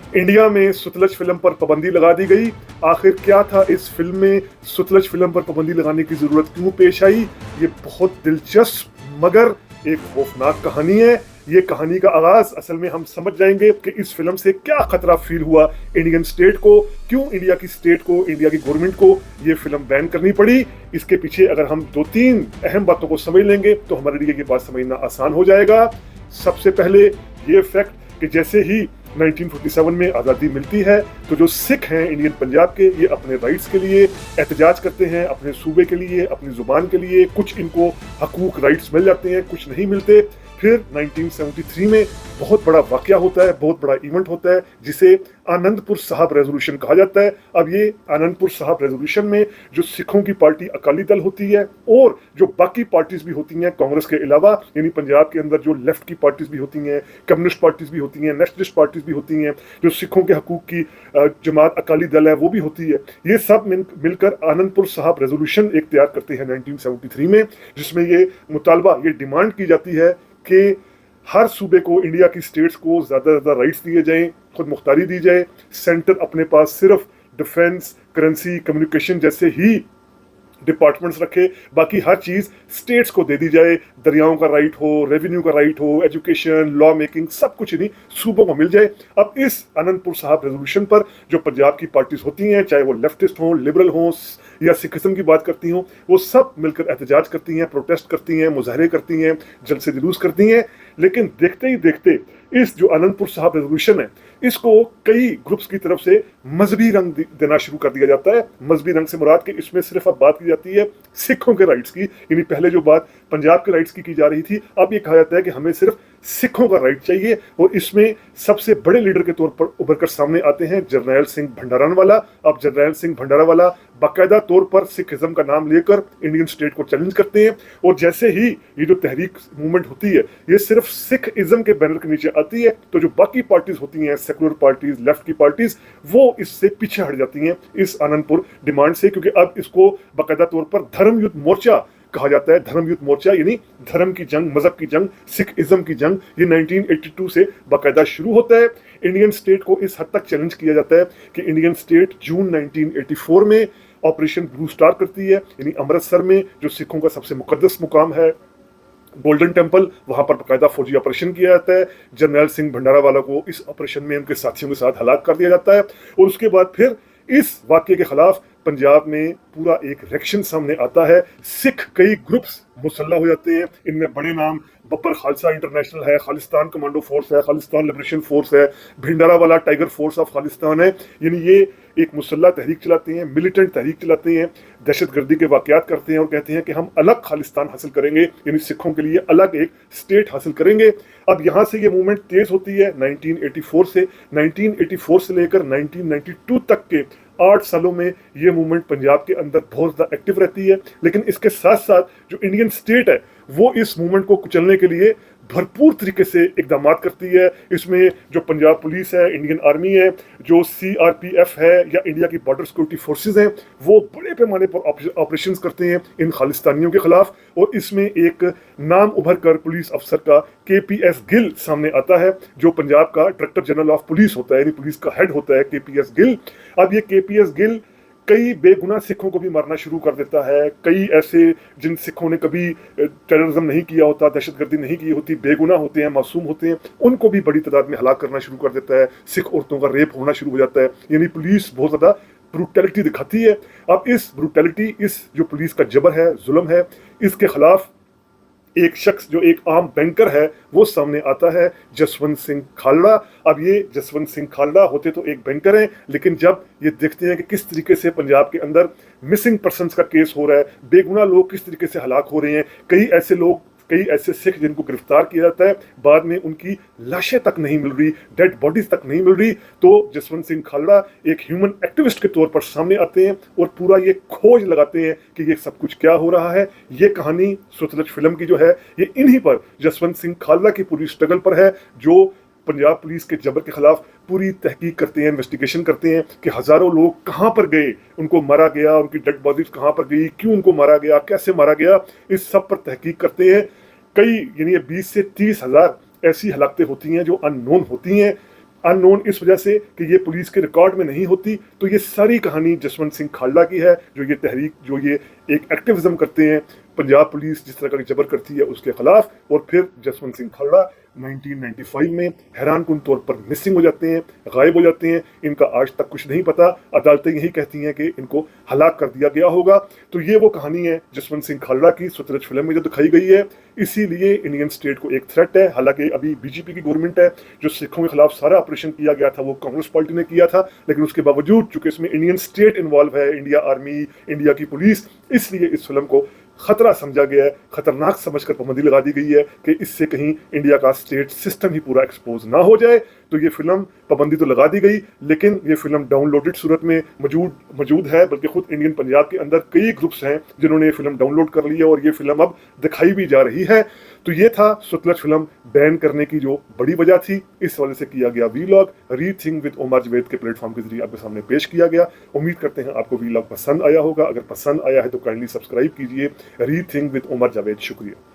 India में Sutlej film पर पाबंदी लगा दी गई। आखिर क्या था इस फिल्म में, सतलज फिल्म पर पाबंदी लगाने की जरूरत क्यों पेश आई? ये बहुत दिलचस्प मगर एक खौफनाक कहानी है। ये कहानी का आगाज असल में हम समझ जाएंगे कि इस फिल्म से क्या खतरा फील हुआ इंडियन स्टेट को, क्यों इंडिया की स्टेट को, इंडिया की गवर्नमेंट को ये फिल्म बैन करनी पड़ी। इसके पीछे अगर हम दो तीन अहम बातों को समझ लेंगे तो हमारे लिए ये बात समझना आसान हो जाएगा। सबसे पहले ये फैक्ट कि जैसे ही 1947 में आज़ादी मिलती है तो जो सिख हैं इंडियन पंजाब के, ये अपने राइट्स के लिए एहतजाज करते हैं, अपने सूबे के लिए, अपनी जुबान के लिए। कुछ इनको हकूक राइट्स मिल जाते हैं, कुछ नहीं मिलते। फिर 1973 में बहुत बड़ा वाकया होता है, बहुत बड़ा इवेंट होता है जिसे आनंदपुर साहब रेजोल्यूशन कहा जाता है। अब ये आनंदपुर साहब रेजोल्यूशन में जो सिखों की पार्टी अकाली दल होती है और जो बाकी पार्टीज भी होती हैं कांग्रेस के अलावा, यानी पंजाब के अंदर जो लेफ्ट की पार्टीज भी होती हैं, कम्युनिस्ट पार्टीज भी होती हैं, नेशनलिस्ट पार्टीज भी होती हैं, जो सिखों के हकूक की जमात अकाली दल है वो भी होती है, ये सब मिलकर आनंदपुर साहब रेजोल्यूशन एक तैयार करते हैं 1973 में, जिसमें ये मुतालबा, ये डिमांड की जाती है कि हर सूबे को, इंडिया की स्टेट्स को ज़्यादा से ज़्यादा राइट्स दिए जाएं, खुद मुख्तारी दी जाए। सेंटर अपने पास सिर्फ डिफेंस, करेंसी, कम्युनिकेशन जैसे ही डिपार्टमेंट्स रखे, बाकी हर चीज़ स्टेट्स को दे दी जाए। दरियाओं का राइट हो, रेवेन्यू का राइट हो, एजुकेशन, लॉ मेकिंग, सब कुछ इन्हीं सूबों को मिल जाए। अब इस आनंदपुर साहब रेजोल्यूशन पर जो पंजाब की पार्टीज होती हैं, चाहे वो लेफ्टिस्ट हों, लिबरल हों या सिखिज्म की बात करती हों, वो सब मिलकर एहतजाज करती हैं, प्रोटेस्ट करती हैं, मुजाहरे करती हैं, जलसे जुलूस करती हैं। लेकिन देखते ही देखते इस जो आनंदपुर साहब रेजोल्यूशन है, इसको कई ग्रुप्स की तरफ से मजहबी रंग देना शुरू कर दिया जाता है। मजहबी रंग से मुराद कि इसमें सिर्फ अब बात की जाती है सिखों के राइट्स की, यानी पहले जो बात पंजाब के राइट्स की जा रही थी, अब ये कहा जाता है कि हमें सिर्फ सिखों का राइट चाहिए। और इसमें सबसे बड़े लीडर के तौर पर उभर कर सामने आते हैं जरनैल सिंह भंडारावाला। अब जरनैल सिंह भंडारावाला बाकायदा तौर पर सिखिज्म का नाम लेकर इंडियन स्टेट को चैलेंज करते हैं। और जैसे ही ये जो तहरीक मूवमेंट होती है, ये सिर्फ सिखिज्म के बैनर के नीचे आती है, तो जो बाकी पार्टीज होती हैं, सेकुलर पार्टीज, लेफ्ट की पार्टीज, वो इससे पीछे हट जाती हैं इस आनंदपुर डिमांड से, क्योंकि अब इसको बाकायदा तौर पर धर्म युद्ध मोर्चा कहा जाता है। धर्म युद्ध मोर्चा यानी धर्म की जंग, मजहब की जंग, सिखिज्म की जंग, ये 1982 से बाकायदा शुरू होता है। इंडियन स्टेट को इस हद तक चैलेंज किया जाता है कि इंडियन स्टेट जून 1984 में ऑपरेशन ब्लू स्टार करती है, यानी अमृतसर में जो सिखों का सबसे मुकद्दस मुकाम है गोल्डन टेम्पल, वहां पर बाकायदा फौजी ऑपरेशन किया जाता है। जरनैल सिंह भंडारावाला को इस ऑपरेशन में उनके साथियों के साथ हलाक कर दिया जाता है। और उसके बाद फिर इस वाक्य के खिलाफ पंजाब में पूरा एक रिएक्शन सामने आता है। सिख कई ग्रुप्स मुसल्लह हो जाते हैं, इनमें बड़े नाम बब्बर खालसा इंटरनेशनल है, खालिस्तान कमांडो फोर्स है, खालिस्तान लिबरेशन फोर्स है, भिंडारावाला टाइगर फोर्स ऑफ खालिस्तान है। यानी ये एक मुसल्लह तहरीक चलाते हैं, मिलिटेंट तहरीक चलाते हैं, दहशतगर्दी के वाकयात करते हैं और कहते हैं कि हम अलग खालिस्तान हासिल करेंगे, यानी सिखों के लिए अलग एक स्टेट हासिल करेंगे। अब यहाँ से ये मूवमेंट तेज होती है 1984 से लेकर 1992 तक के 8 सालों में ये मूवमेंट पंजाब के अंदर बहुत ज़्यादा एक्टिव रहती है। लेकिन इसके साथ साथ जो इंडियन स्टेट है वो इस मूवमेंट को कुचलने के लिए भरपूर तरीके से इकदाम करती है। इसमें जो पंजाब पुलिस है, इंडियन आर्मी है, जो CRPF है या इंडिया की बॉर्डर सिक्योरिटी फोर्सेस हैं, वो बड़े पैमाने पर ऑपरेशंस करते हैं इन खालिस्तानियों के खिलाफ। और इसमें एक नाम उभर कर पुलिस अफसर का KPS गिल सामने आता है, जो पंजाब का डायरेक्टर जनरल ऑफ पुलिस होता है, यानी पुलिस का हेड होता है KPS गिल। अब ये KPS गिल कई बेगुनाह सिखों को भी मारना शुरू कर देता है। कई ऐसे जिन सिखों ने कभी टेररिज्म नहीं किया होता, दहशतगर्दी नहीं की होती, बेगुनाह होते हैं, मासूम होते हैं, उनको भी बड़ी तादाद में हलाक करना शुरू कर देता है। सिख औरतों का रेप होना शुरू हो जाता है। यानी पुलिस बहुत ज़्यादा ब्रूटैलिटी दिखाती है। अब इस ब्रूटैलिटी, इस जो पुलिस का जबर है, जुल्म है, इसके खिलाफ एक शख्स जो एक आम बैंकर है वो सामने आता है, जसवंत सिंह खालड़ा। अब ये जसवंत सिंह खालड़ा होते तो एक बैंकर हैं, लेकिन जब ये देखते हैं कि किस तरीके से पंजाब के अंदर मिसिंग पर्सनस का केस हो रहा है, बेगुनाह लोग किस तरीके से हलाक हो रहे हैं, कई ऐसे सिख जिनको गिरफ्तार किया जाता है, बाद में उनकी लाशें तक नहीं मिल रही, डेड बॉडीज तक नहीं मिल रही, तो जसवंत सिंह खालड़ा एक ह्यूमन एक्टिविस्ट के तौर पर सामने आते हैं और पूरा ये खोज लगाते हैं कि ये सब कुछ क्या हो रहा है। ये कहानी सतलज फिल्म की जो है, ये इन्हीं पर, जसवंत सिंह खालड़ा की पूरी स्ट्रगल पर है, जो पंजाब पुलिस के जबर के खिलाफ पूरी तहकीक करते हैं, इन्वेस्टिगेशन करते हैं कि हज़ारों लोग कहाँ पर गए, उनको मारा गया, उनकी डेड बॉडीज कहाँ पर गई, क्यों उनको मारा गया, कैसे मारा गया, इस सब पर तहकीक करते हैं। कई यानी 20 से 30 हज़ार ऐसी हलाकतें होती हैं जो अननोन होती हैं। अननोन इस वजह से कि ये पुलिस के रिकॉर्ड में नहीं होती। तो ये सारी कहानी जसवंत सिंह खालड़ा की है, जो ये तहरीक, जो ये एक एक्टिविज्म करते हैं पंजाब पुलिस जिस तरह का जबर करती है उसके खिलाफ। और फिर जसवंत सिंह खालड़ा 1995 में हैरानकुन तौर पर मिसिंग हो जाते हैं, गायब हो जाते हैं। इनका आज तक कुछ नहीं पता, अदालतें यही कहती हैं कि इनको हलाक कर दिया गया होगा। तो ये वो कहानी है जसवंत सिंह खालड़ा की, सतलज फिल्म में जो दिखाई गई है। इसीलिए इंडियन स्टेट को एक थ्रेट है। हालांकि अभी बीजेपी की गवर्नमेंट है, जो सिखों के खिलाफ सारा ऑपरेशन किया गया था वो कांग्रेस पार्टी ने किया था, लेकिन उसके बावजूद चूंकि इसमें इंडियन स्टेट इन्वॉल्व है, इंडिया आर्मी, इंडिया की पुलिस, इसलिए इस फिल्म को खतरा समझा गया है, खतरनाक समझकर पाबंदी लगा दी गई है कि इससे कहीं इंडिया का स्टेट सिस्टम ही पूरा एक्सपोज ना हो जाए। तो ये फिल्म पाबंदी तो लगा दी गई, लेकिन ये फिल्म डाउनलोडेड सूरत में मौजूद है। बल्कि खुद इंडियन पंजाब के अंदर कई ग्रुप्स हैं जिन्होंने ये फिल्म डाउनलोड कर ली है और ये फिल्म अब दिखाई भी जा रही है। तो ये था सतलज फिल्म बैन करने की जो बड़ी वजह थी। इस वजह से किया गया vlog rethink with Omar Javed के प्लेटफॉर्म के जरिए आपके सामने पेश किया गया। उम्मीद करते हैं आपको वीलॉग पसंद आया होगा। अगर पसंद आया है तो काइंडली सब्सक्राइब कीजिए रीथिंक विद ओमर जावेद। शुक्रिया।